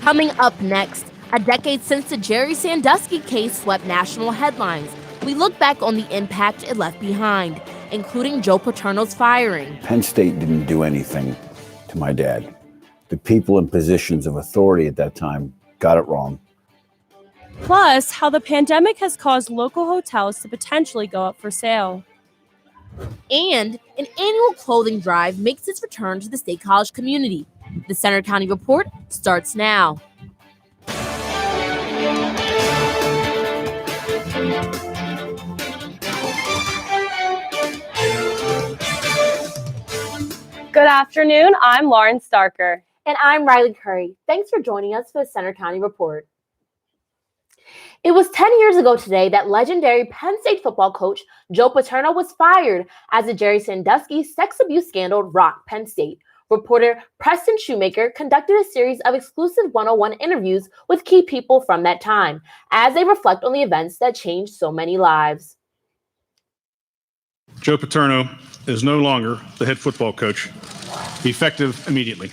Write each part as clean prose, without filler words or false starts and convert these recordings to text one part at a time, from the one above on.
Coming up next, a decade since the Jerry Sandusky case swept national headlines, we look back on the impact it left behind, including Joe Paterno's firing. Penn State didn't do anything to my dad. The people in positions of authority at that time got it wrong. Plus, how the pandemic has caused local hotels to potentially go up for sale. And an annual clothing drive makes its return to the State College community. The Center County Report starts now. Good afternoon, I'm Lauren Starker. And I'm Riley Curry. Thanks for joining us for the Center County Report. It was 10 years ago today that legendary Penn State football coach Joe Paterno was fired as the Jerry Sandusky sex abuse scandal rocked Penn State. Reporter Preston Shoemaker conducted a series of exclusive 101 interviews with key people from that time as they reflect on the events that changed so many lives. Joe Paterno is no longer the head football coach, effective immediately.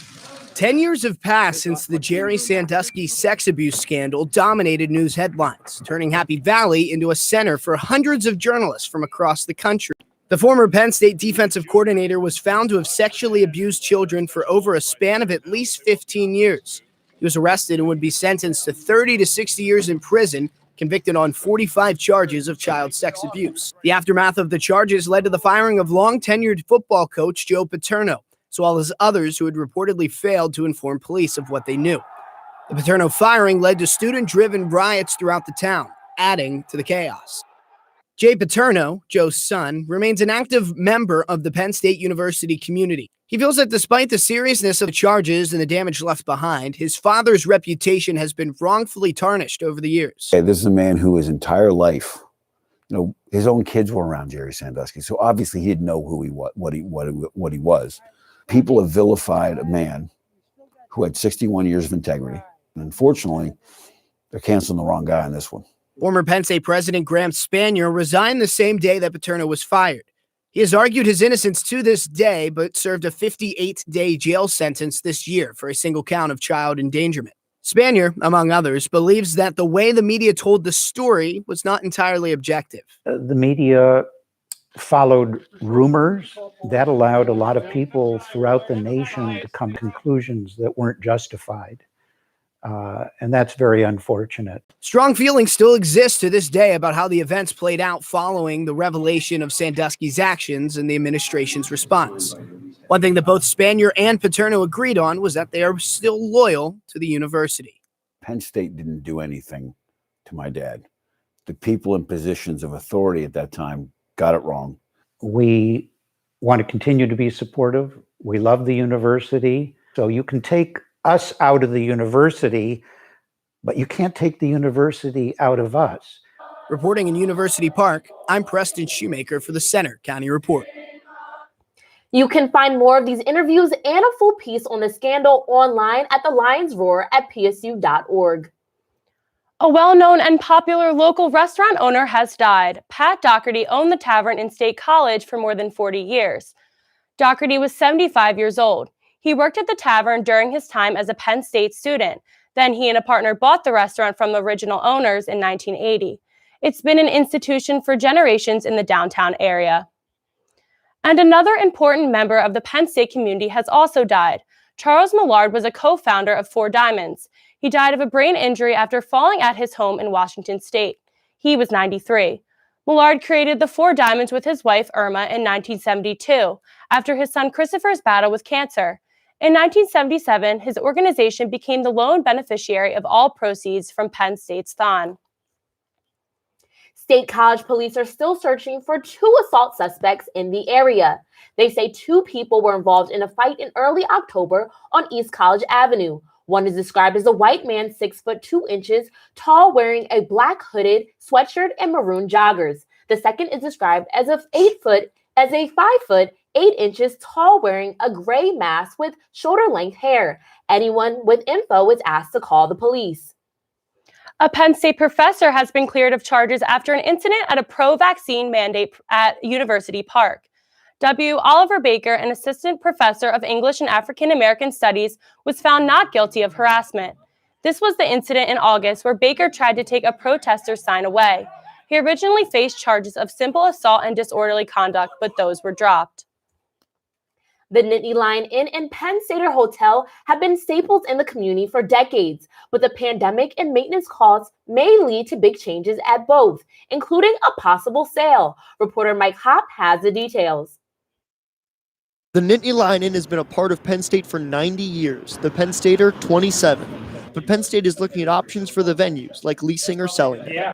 10 years have passed since the Jerry Sandusky sex abuse scandal dominated news headlines, turning Happy Valley into a center for hundreds of journalists from across the country. The former Penn State defensive coordinator was found to have sexually abused children for over a span of at least 15 years. He was arrested and would be sentenced to 30 to 60 years in prison, convicted on 45 charges of child sex abuse. The aftermath of the charges led to the firing of long-tenured football coach Joe Paterno, as well as others who had reportedly failed to inform police of what they knew. The Paterno firing led to student-driven riots throughout the town, adding to the chaos. Jay Paterno, Joe's son, remains an active member of the Penn State University community. He feels that despite the seriousness of the charges and the damage left behind, his father's reputation has been wrongfully tarnished over the years. This is a man who his entire life, his own kids were around Jerry Sandusky, so obviously he didn't know who he was, what he was. People have vilified a man who had 61 years of integrity. And unfortunately, they're canceling the wrong guy on this one. Former Penn State President Graham Spanier resigned the same day that Paterno was fired. He has argued his innocence to this day, but served a 58-day jail sentence this year for a single count of child endangerment. Spanier, among others, believes that the way the media told the story was not entirely objective. The media followed rumors that allowed a lot of people throughout the nation to come to conclusions that weren't justified. And that's very unfortunate. Strong feelings still exist to this day about how the events played out following the revelation of Sandusky's actions and the administration's response. One thing that both Spanier and Paterno agreed on was that they are still loyal to the university. Penn State didn't do anything to my dad. The people in positions of authority at that time got it wrong. We want to continue to be supportive. We love the university. So you can take us out of the university, but you can't take the university out of us. Reporting in University Park, I'm Preston Shoemaker for the Center County Report. You can find more of these interviews and a full piece on the scandal online at the Lions Roar at psu.org. A well-known and popular local restaurant owner has died. Pat Doherty owned the tavern in State College for more than 40 years. Doherty was 75 years old. He worked at the tavern during his time as a Penn State student. Then he and a partner bought the restaurant from the original owners in 1980. It's been an institution for generations in the downtown area. And another important member of the Penn State community has also died. Charles Millard was a co-founder of Four Diamonds. He died of a brain injury after falling at his home in Washington State. He was 93. Millard created the Four Diamonds with his wife Irma in 1972, after his son Christopher's battle with cancer. In 1977, his organization became the lone beneficiary of all proceeds from Penn State's Thon. State College police are still searching for 2 assault suspects in the area. They say 2 people were involved in a fight in early October on East College Avenue. One is described as a white man 6 foot 2 inches tall, wearing a black hooded sweatshirt and maroon joggers. The second is described as a 5 foot 8 inches tall, wearing a gray mask with shoulder length hair. Anyone with info is asked to call the police. A Penn State professor has been cleared of charges after an incident at a pro-vaccine mandate at University Park. W. Oliver Baker, an assistant professor of English and African American Studies, was found not guilty of harassment. This was the incident in August where Baker tried to take a protester's sign away. He originally faced charges of simple assault and disorderly conduct, but those were dropped. The Nittany Lion Inn and Penn Stater Hotel have been staples in the community for decades, but the pandemic and maintenance costs may lead to big changes at both, including a possible sale. Reporter Mike Hopp has the details. The Nittany Lion Inn has been a part of Penn State for 90 years, the Penn Stater 27. But Penn State is looking at options for the venues, like leasing or selling them.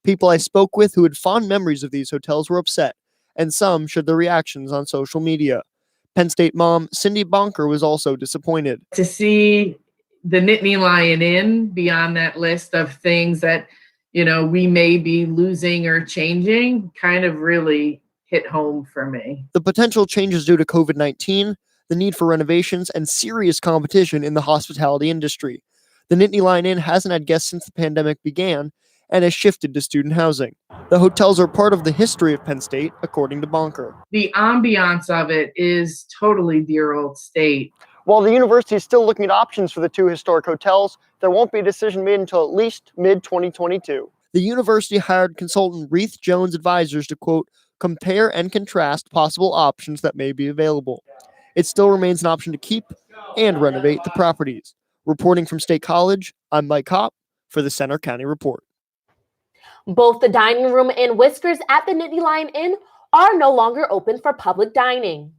People I spoke with who had fond memories of these hotels were upset, and some shared their reactions on social media. Penn State mom Cindy Bonker was also disappointed. To see the Nittany Lion Inn be on that list of things that, we may be losing or changing kind of really hit home for me. The potential changes due to COVID-19, the need for renovations, and serious competition in the hospitality industry. The Nittany Lion Inn hasn't had guests since the pandemic began and has shifted to student housing. The hotels are part of the history of Penn State, according to Bonker. The ambiance of it is totally dear old state. While the university is still looking at options for the two historic hotels, there won't be a decision made until at least mid-2022. The university hired consultant Reith Jones Advisors to, quote, compare and contrast possible options that may be available. It still remains an option to keep and renovate the properties. Reporting from State College, I'm Mike Hopp for the Center County Report. Both the dining room and Whiskers at the Nittany Lion Inn are no longer open for public dining.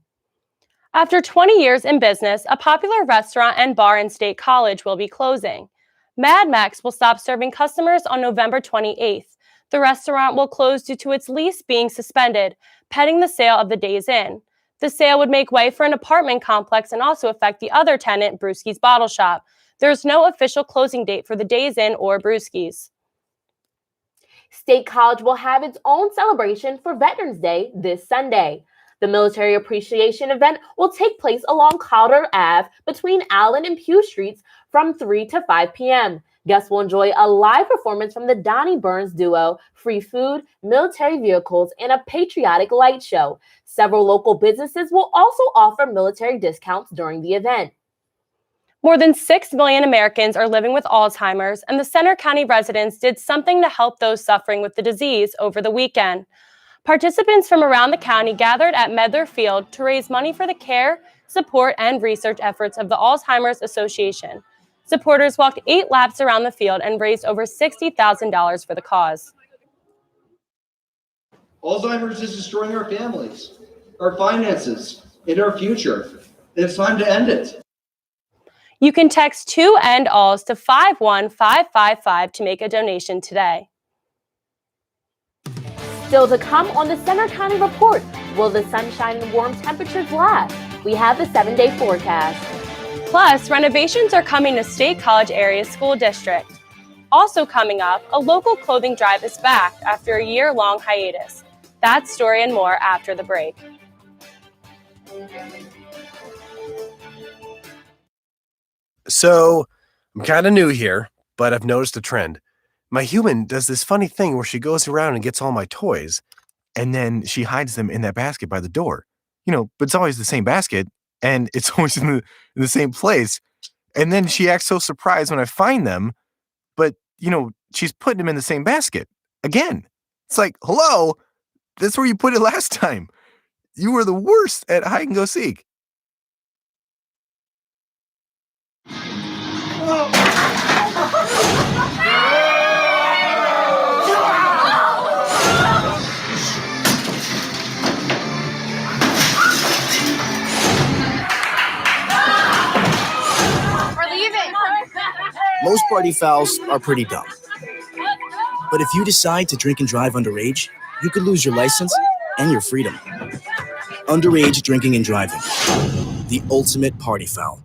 After 20 years in business, a popular restaurant and bar in State College will be closing. Mad Max will stop serving customers on November 28th. The restaurant will close due to its lease being suspended, pending the sale of the Days Inn. The sale would make way for an apartment complex and also affect the other tenant, Brewski's Bottle Shop. There is no official closing date for the Days Inn or Brewski's. State College will have its own celebration for Veterans Day this Sunday. The military appreciation event will take place along Calder Ave between Allen and Pew Streets from 3 to 5 p.m. Guests will enjoy a live performance from the Donnie Burns duo, free food, military vehicles, and a patriotic light show. Several local businesses will also offer military discounts during the event. More than 6 million Americans are living with Alzheimer's, and the Center County residents did something to help those suffering with the disease over the weekend. Participants from around the county gathered at Medler Field to raise money for the care, support, and research efforts of the Alzheimer's Association. Supporters walked 8 laps around the field and raised over $60,000 for the cause. Alzheimer's is destroying our families, our finances, and our future. It's time to end it. You can text 2END-ALZ to 51555 to make a donation today. Still to come on the Center County Report, will the sunshine and warm temperatures last? We have the 7-day forecast. Plus, renovations are coming to State College Area School District. Also coming up, a local clothing drive is back after a year-long hiatus. That story and more after the break. So, I'm kind of new here, but I've noticed a trend. My human does this funny thing where she goes around and gets all my toys, and then she hides them in that basket by the door. But it's always the same basket, and it's always in the same place. And then she acts so surprised when I find them, but, she's putting them in the same basket again. It's like, hello, that's where you put it last time. You were the worst at hide and go seek. Most party fouls are pretty dumb. But if you decide to drink and drive underage, you could lose your license and your freedom. Underage drinking and driving. The ultimate party foul.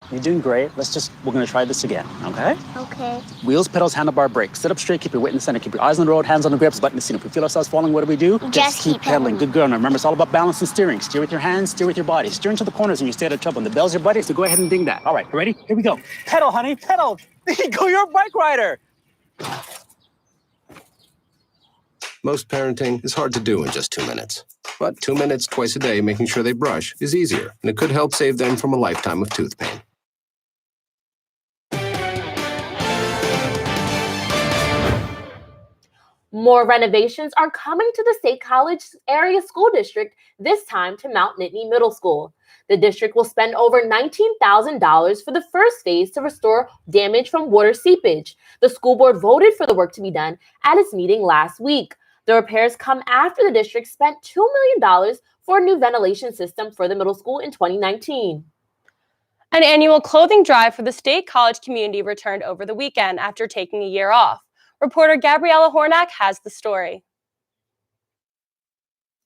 You're doing great. We're gonna try this again, okay? Okay. Wheels, pedals, handlebar, brakes. Sit up straight, keep your weight in the center, keep your eyes on the road, hands on the grips, button the seat. If we feel ourselves falling, what do? Just keep pedaling. Good girl. Now remember, it's all about balance and steering. Steer with your hands, steer with your body. Steer into the corners and you stay out of trouble. And the bell's your buddy, so go ahead and ding that. All right, you ready? Here we go. Pedal, honey, pedal. There you go, you're a bike rider. Most parenting is hard to do in just 2 minutes. But 2 minutes twice a day making sure they brush is easier, and it could help save them from a lifetime of tooth pain. More renovations are coming to the State College Area School District, this time to Mount Nittany Middle School. The district will spend over $19,000 for the first phase to restore damage from water seepage. The school board voted for the work to be done at its meeting last week. The repairs come after the district spent $2 million for a new ventilation system for the middle school in 2019. An annual clothing drive for the State College community returned over the weekend after taking a year off. Reporter Gabriella Hornak has the story.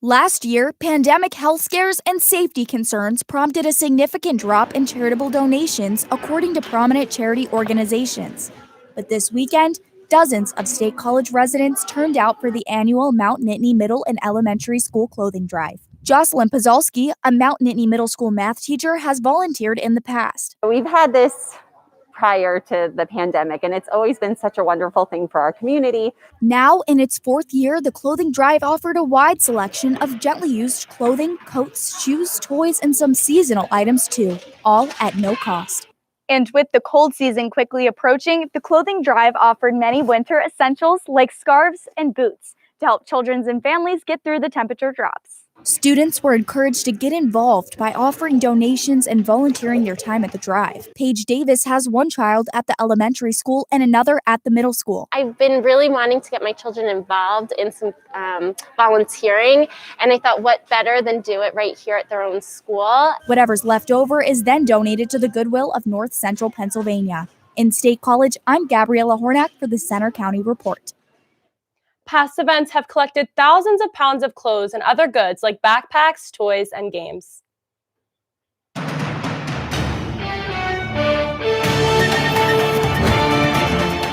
Last year, pandemic health scares and safety concerns prompted a significant drop in charitable donations, according to prominent charity organizations. But this weekend, dozens of State College residents turned out for the annual Mount Nittany Middle and Elementary School clothing drive. Jocelyn Pazalski, a Mount Nittany Middle School math teacher, has volunteered in the past. We've had this prior to the pandemic, and it's always been such a wonderful thing for our community. Now, in its fourth year, the clothing drive offered a wide selection of gently used clothing, coats, shoes, toys, and some seasonal items too, all at no cost. And with the cold season quickly approaching, the clothing drive offered many winter essentials like scarves and boots to help children and families get through the temperature drops. Students were encouraged to get involved by offering donations and volunteering their time at the drive. Paige Davis has one child at the elementary school and another at the middle school. I've been really wanting to get my children involved in some volunteering, and I thought what better than do it right here at their own school. Whatever's left over is then donated to the Goodwill of North Central Pennsylvania. In State College, I'm Gabriella Hornak for the Center County Report. Past events have collected thousands of pounds of clothes and other goods like backpacks, toys, and games.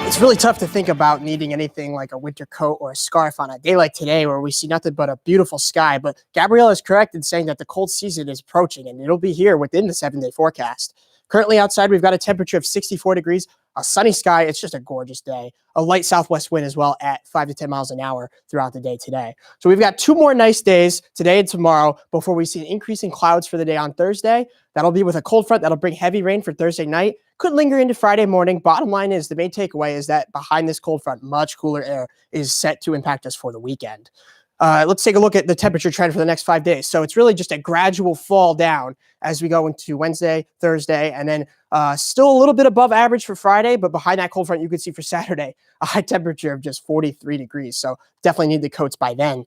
It's really tough to think about needing anything like a winter coat or a scarf on a day like today where we see nothing but a beautiful sky. But Gabriella is correct in saying that the cold season is approaching and it'll be here within the 7-day forecast. Currently outside, we've got a temperature of 64 degrees, a sunny sky. It's just a gorgeous day. A light southwest wind as well at 5 to 10 miles an hour throughout the day today. So we've got 2 more nice days today and tomorrow before we see an increase in clouds for the day on Thursday. That'll be with a cold front that'll bring heavy rain for Thursday night. Could linger into Friday morning. Bottom line is the main takeaway is that behind this cold front, much cooler air is set to impact us for the weekend. Let's take a look at the temperature trend for the next 5 days. So it's really just a gradual fall down as we go into Wednesday, Thursday, and then still a little bit above average for Friday, but behind that cold front, you can see for Saturday, a high temperature of just 43 degrees. So definitely need the coats by then.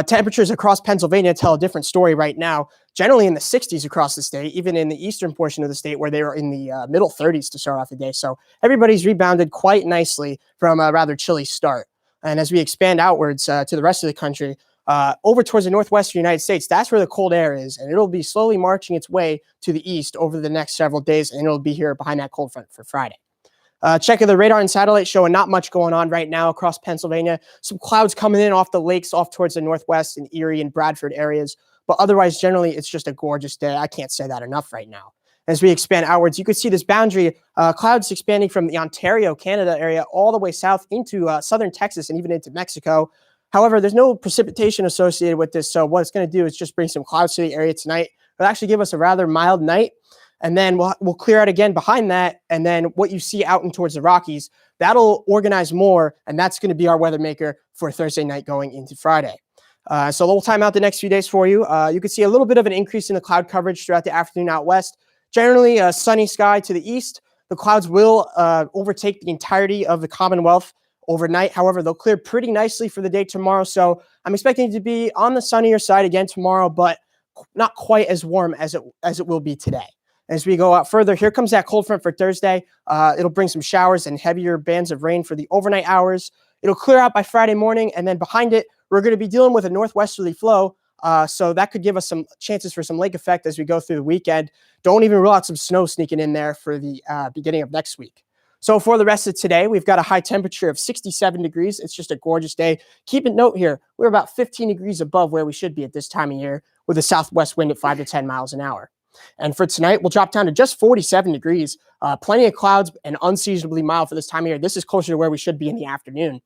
Temperatures across Pennsylvania tell a different story right now, generally in the 60s across the state, even in the eastern portion of the state where they were in the middle 30s to start off the day. So everybody's rebounded quite nicely from a rather chilly start. And as we expand outwards to the rest of the country, over towards the northwestern United States, that's where the cold air is. And it'll be slowly marching its way to the east over the next several days. And it'll be here behind that cold front for Friday. Checking the radar and satellite showing not much going on right now across Pennsylvania. Some clouds coming in off the lakes off towards the northwest and Erie and Bradford areas. But otherwise, generally, it's just a gorgeous day. I can't say that enough right now. As we expand outwards, you can see this boundary, clouds expanding from the Ontario, Canada area all the way south into southern Texas and even into Mexico. However, there's no precipitation associated with this. So what it's going to do is just bring some clouds to the area tonight. It'll actually give us a rather mild night. And then we'll clear out again behind that. And then what you see out and towards the Rockies, that'll organize more. And that's going to be our weather maker for Thursday night going into Friday. So a little time out the next few days for you. You can see a little bit of an increase in the cloud coverage throughout the afternoon out west. Generally a sunny sky to the east. The clouds will overtake the entirety of the Commonwealth overnight. However, they'll clear pretty nicely for the day tomorrow. So I'm expecting it to be on the sunnier side again tomorrow, but not quite as warm as it will be today. As we go out further, here comes that cold front for Thursday. It'll bring some showers and heavier bands of rain for the overnight hours. It'll clear out by Friday morning, and then behind it, we're going to be dealing with a northwesterly flow. So that could give us some chances for some lake effect as we go through the weekend. Don't even rule out some snow sneaking in there for the beginning of next week. So for the rest of today, we've got a high temperature of 67 degrees. It's just a gorgeous day. Keep a note here, we're about 15 degrees above where we should be at this time of year with a southwest wind at 5 to 10 miles an hour. And for tonight, we'll drop down to just 47 degrees. Plenty of clouds and unseasonably mild for this time of year. This is closer to where we should be in the afternoon.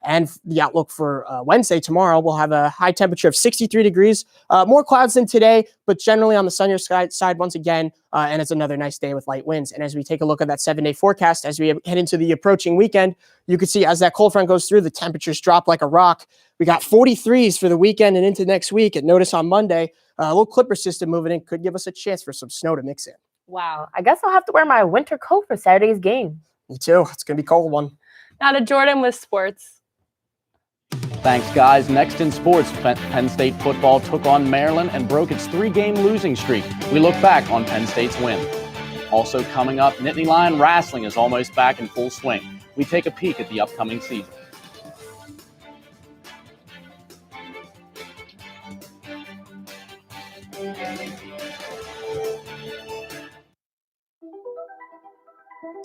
And the outlook for Wednesday, tomorrow, we'll have a high temperature of 63 degrees. More clouds than today, but generally on the sunnier side once again. And it's another nice day with light winds. And as we take a look at that 7-day forecast, as we head into the approaching weekend, you can see as that cold front goes through, the temperatures drop like a rock. We got 43s for the weekend and into next week. And notice on Monday, a little clipper system moving in could give us a chance for some snow to mix in. Wow. I guess I'll have to wear my winter coat for Saturday's game. Me too. It's going to be a cold one. Now to Jordan with sports. Thanks, guys. Next in sports, Penn State football took on Maryland and broke its 3-game losing streak. We look back on Penn State's win. Also coming up, Nittany Lion Wrestling is almost back in full swing. We take a peek at the upcoming season.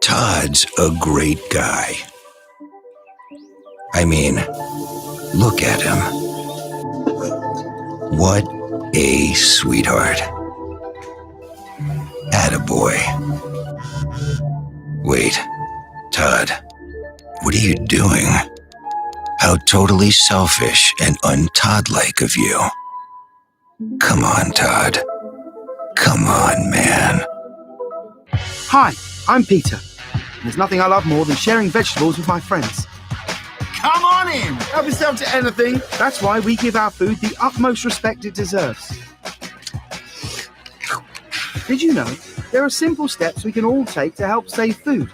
Todd's a great guy. I mean, look at him. What a sweetheart. Attaboy. Wait, Todd, what are you doing? How totally selfish and un-Todd-like of you. Come on, Todd. Come on, man. Hi, I'm Peter. There's nothing I love more than sharing vegetables with my friends. Come on in! Help yourself to anything. That's why we give our food the utmost respect it deserves. Did you know there are simple steps we can all take to help save food?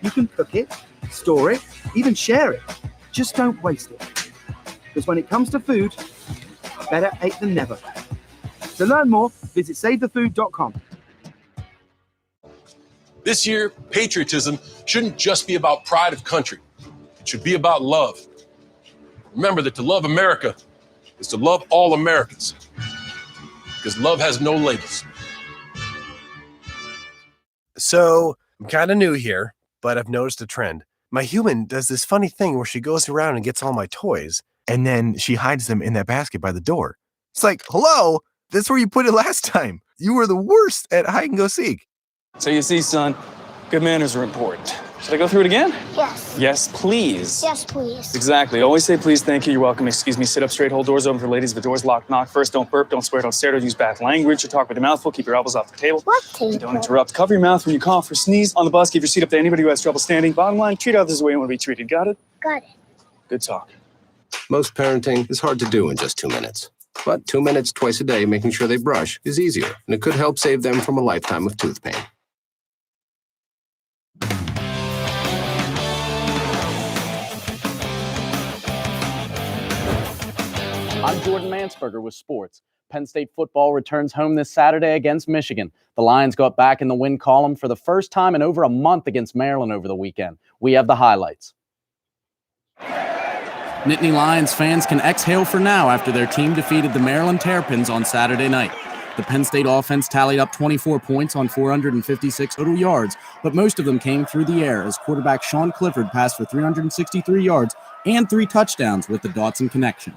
You can cook it, store it, even share it. Just don't waste it. Because when it comes to food, better ate than never. To learn more, visit SaveTheFood.com. This year, patriotism shouldn't just be about pride of country. It should be about love. Remember that to love America is to love all Americans. Because love has no labels. So, I'm kind of new here, but I've noticed a trend. My human does this funny thing where she goes around and gets all my toys, and then she hides them in that basket by the door. It's like, hello, that's where you put it last time. You were the worst at hide and go seek. So you see, son, good manners are important. Should I go through it again? Yes. Yes, please. Yes, please. Exactly. Always say please, thank you, you're welcome, excuse me, sit up straight, hold doors open for ladies. If the door's locked, knock first, don't burp, don't swear, don't stare, don't use bad language, or talk with your mouth full, keep your elbows off the table. What table? Don't interrupt. Cover your mouth when you cough or sneeze. On the bus, give your seat up to anybody who has trouble standing. Bottom line, treat others the way you want to be treated. Got it? Got it. Good talk. Most parenting is hard to do in just 2 minutes. But 2 minutes twice a day making sure they brush is easier, and it could help save them from a lifetime of tooth pain. I'm Jordan Mansberger with sports. Penn State football returns home this Saturday against Michigan. The Lions got back in the win column for the first time in over a month against Maryland over the weekend. We have the highlights. Nittany Lions fans can exhale for now after their team defeated the Maryland Terrapins on Saturday night. The Penn State offense tallied up 24 points on 456 total yards, but most of them came through the air as quarterback Sean Clifford passed for 363 yards and 3 touchdowns with the Dotson connection.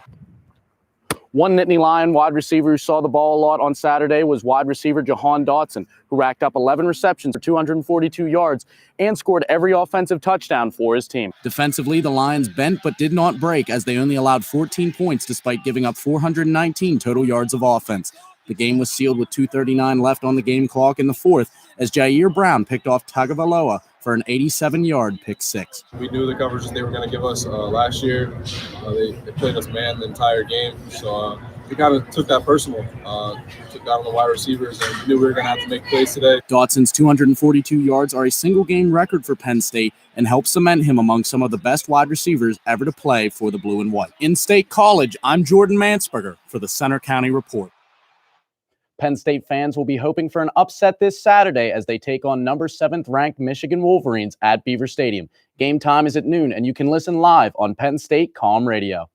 One Nittany Lion wide receiver who saw the ball a lot on Saturday was wide receiver Jahan Dotson, who racked up 11 receptions for 242 yards and scored every offensive touchdown for his team. Defensively, the Lions bent but did not break as they only allowed 14 points despite giving up 419 total yards of offense. The game was sealed with 2:39 left on the game clock in the fourth as Jair Brown picked off Tagovailoa for an 87-yard pick six. We knew the coverages they were going to give us last year. They played us man the entire game, so we kind of took that personal. Took that on the wide receivers and knew we were going to have to make plays today. Dotson's 242 yards are a single-game record for Penn State and help cement him among some of the best wide receivers ever to play for the Blue and White. In State College, I'm Jordan Mansberger for the Center County Report. Penn State fans will be hoping for an upset this Saturday as they take on number 7th ranked Michigan Wolverines at Beaver Stadium. Game time is at noon, and you can listen live on Penn State Calm Radio.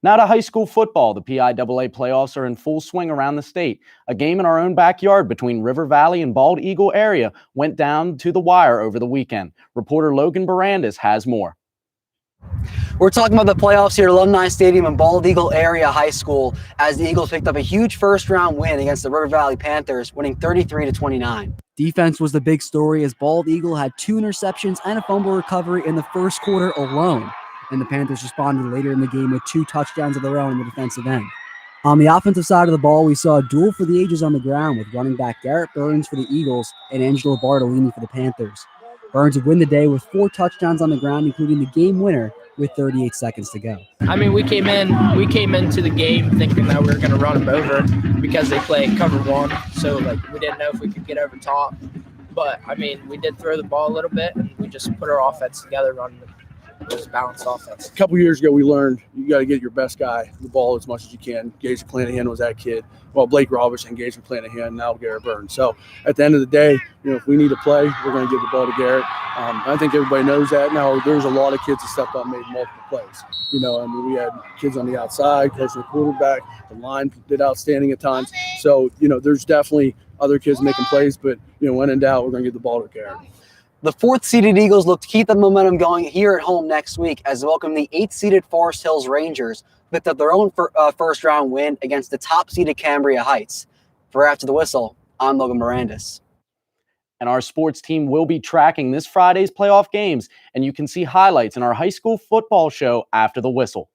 Now to high school football. The PIAA playoffs are in full swing around the state. A game in our own backyard between River Valley and Bald Eagle area went down to the wire over the weekend. Reporter Logan Barandis has more. We're talking about the playoffs here at Alumni Stadium in Bald Eagle Area High School as the Eagles picked up a huge first-round win against the River Valley Panthers, winning 33-29. Defense was the big story as Bald Eagle had 2 interceptions and a fumble recovery in the first quarter alone, and the Panthers responded later in the game with 2 touchdowns of their own in the defensive end. On the offensive side of the ball, we saw a duel for the ages on the ground with running back Garrett Burns for the Eagles and Angelo Bartolini for the Panthers. Burns would win the day with 4 touchdowns on the ground, including the game winner with 38 seconds to go. I mean, we came into the game thinking that we were going to run them over because they play cover 1. So, we didn't know if we could get over top. But, I mean, we did throw the ball a little bit, and we just put our offense together, running this balanced offense. A couple years ago, we learned you got to get your best guy the ball as much as you can. Gage McClanahan was that kid. Well, Blake Robertson, Gage McClanahan, now Garrett Burns. So at the end of the day, if we need to play, we're going to give the ball to Garrett. I think everybody knows that. Now, there's a lot of kids that stepped up and made multiple plays. We had kids on the outside, close to the quarterback. The line did outstanding at times. So, there's definitely other kids making plays. But, when in doubt, we're going to give the ball to Garrett. The 4th-seeded Eagles look to keep the momentum going here at home next week as they welcome the 8th-seeded Forest Hills Rangers, who picked up their own first-round win against the top-seeded Cambria Heights. For After the Whistle, I'm Logan Mirandis. And our sports team will be tracking this Friday's playoff games, and you can see highlights in our high school football show After the Whistle.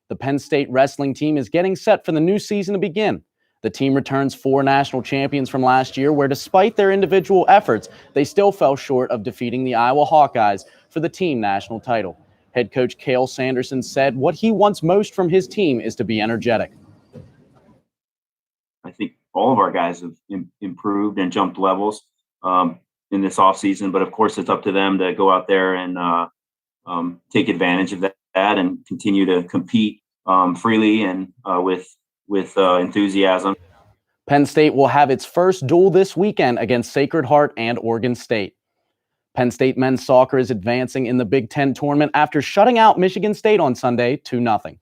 The Penn State wrestling team is getting set for the new season to begin. The team returns 4 national champions from last year, where despite their individual efforts, they still fell short of defeating the Iowa Hawkeyes for the team national title. Head coach Cale Sanderson said what he wants most from his team is to be energetic. I think all of our guys have improved and jumped levels in this offseason, but of course it's up to them to go out there and take advantage of that and continue to compete freely and with enthusiasm. Penn State will have its first duel this weekend against Sacred Heart and Oregon State. Penn State men's soccer is advancing in the Big Ten tournament after shutting out Michigan State on Sunday 2-0.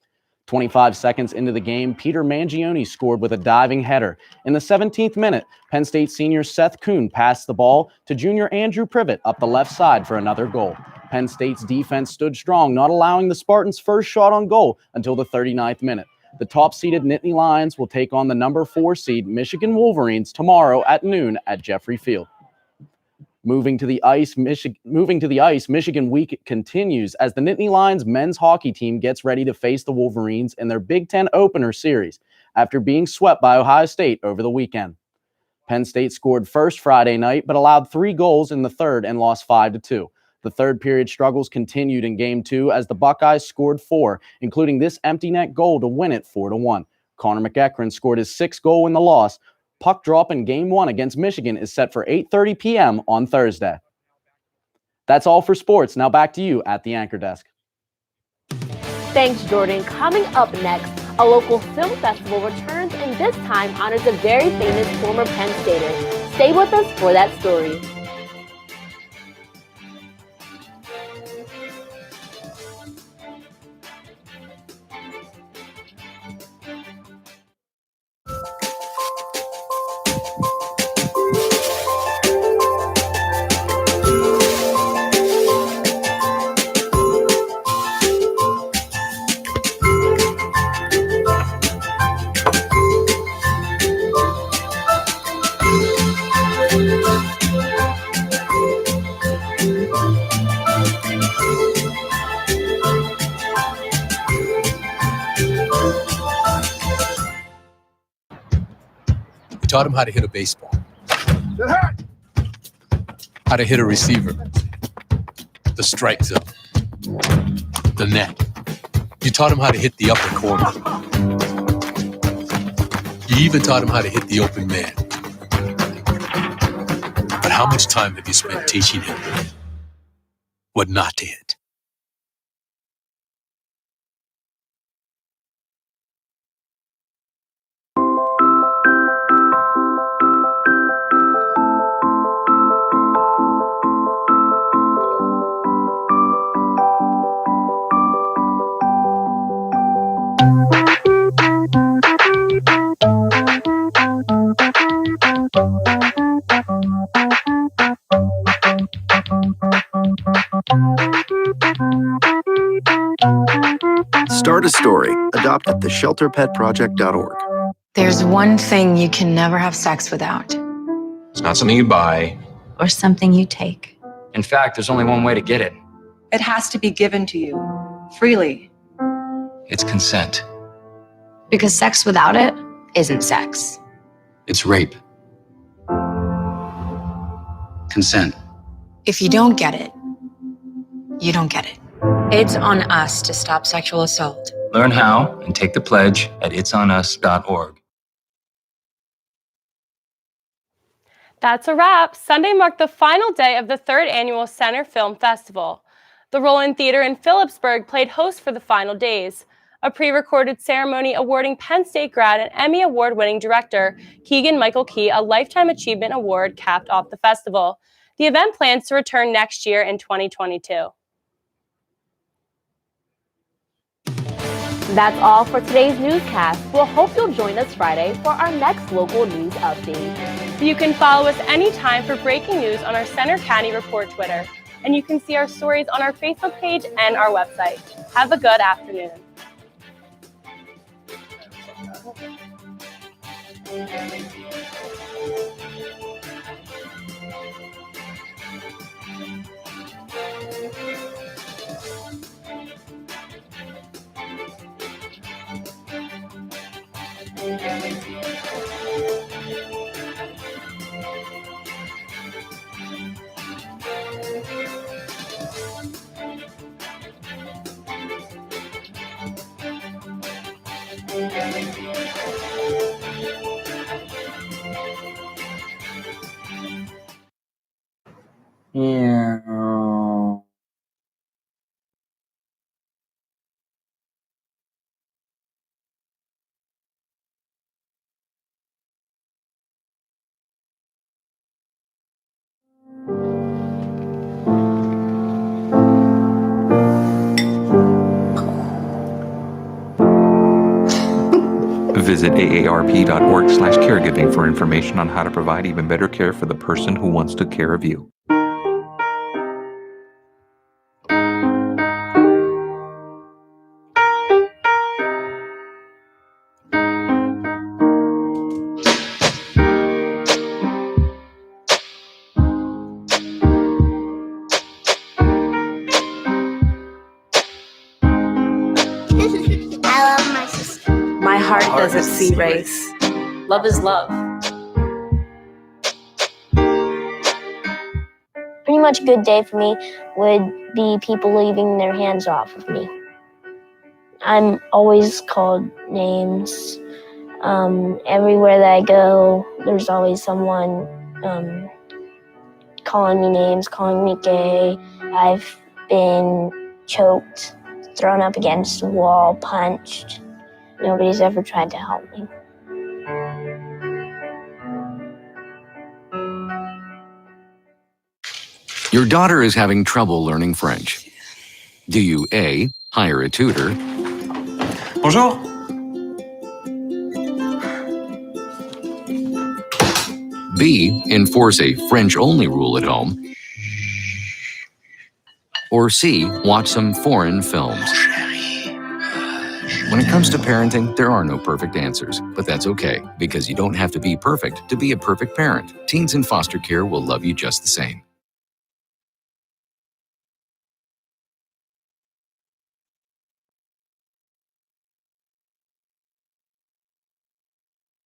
25 seconds into the game, Peter Mangione scored with a diving header. In the 17th minute, Penn State senior Seth Kuhn passed the ball to junior Andrew Privet up the left side for another goal. Penn State's defense stood strong, not allowing the Spartans' first shot on goal until the 39th minute. The top-seeded Nittany Lions will take on the number 4 seed Michigan Wolverines tomorrow at noon at Jeffrey Field. Moving to the ice, Michigan week continues as the Nittany Lions men's hockey team gets ready to face the Wolverines in their Big Ten opener series after being swept by Ohio State over the weekend. Penn State scored first Friday night, but allowed 3 goals in the third and lost 5-2. The third period struggles continued in Game 2 as the Buckeyes scored 4, including this empty net goal to win it 4-1. Connor McEachran scored his 6th goal in the loss. Puck drop in Game 1 against Michigan is set for 8:30 p.m. on Thursday. That's all for sports. Now back to you at the Anchor Desk. Thanks, Jordan. Coming up next, a local film festival returns and this time honors a very famous former Penn Stater. Stay with us for that story. Taught him how to hit a baseball, how to hit a receiver, the strike zone, the net. You taught him how to hit the upper corner. You even taught him how to hit the open man. But how much time have you spent teaching him what not to hit? Heard a story. Adopt at theshelterpetproject.org. There's one thing you can never have sex without. It's not something you buy. Or something you take. In fact, there's only one way to get it. It has to be given to you, freely. It's consent. Because sex without it isn't sex. It's rape. Consent. If you don't get it, you don't get it. It's on us to stop sexual assault. Learn how and take the pledge at itsonus.org. That's a wrap. Sunday marked the final day of the 3rd annual Center Film Festival. The Roland Theater in Phillipsburg played host for the final days. A pre-recorded ceremony awarding Penn State grad and Emmy Award-winning director Keegan-Michael Key a Lifetime Achievement Award capped off the festival. The event plans to return next year in 2022. That's all for today's newscast. We'll hope you'll join us Friday for our next local news update. You can follow us anytime for breaking news on our Center County Report Twitter, and you can see our stories on our Facebook page and our website. Have a good afternoon. Yeah. Visit aarp.org/caregiving for information on how to provide even better care for the person who wants to care of you. I love my sister. My heart doesn't see race. Love is love. Pretty much a good day for me would be people leaving their hands off of me. I'm always called names. Everywhere that I go, there's always someone calling me names, calling me gay. I've been choked, thrown up against the wall, punched. Nobody's ever tried to help me. Your daughter is having trouble learning French. Do you A, hire a tutor? Bonjour. B, enforce a French-only rule at home? Or C, watch some foreign films? When it comes to parenting, there are no perfect answers, but that's okay, because you don't have to be perfect to be a perfect parent. Teens in foster care will love you just the same.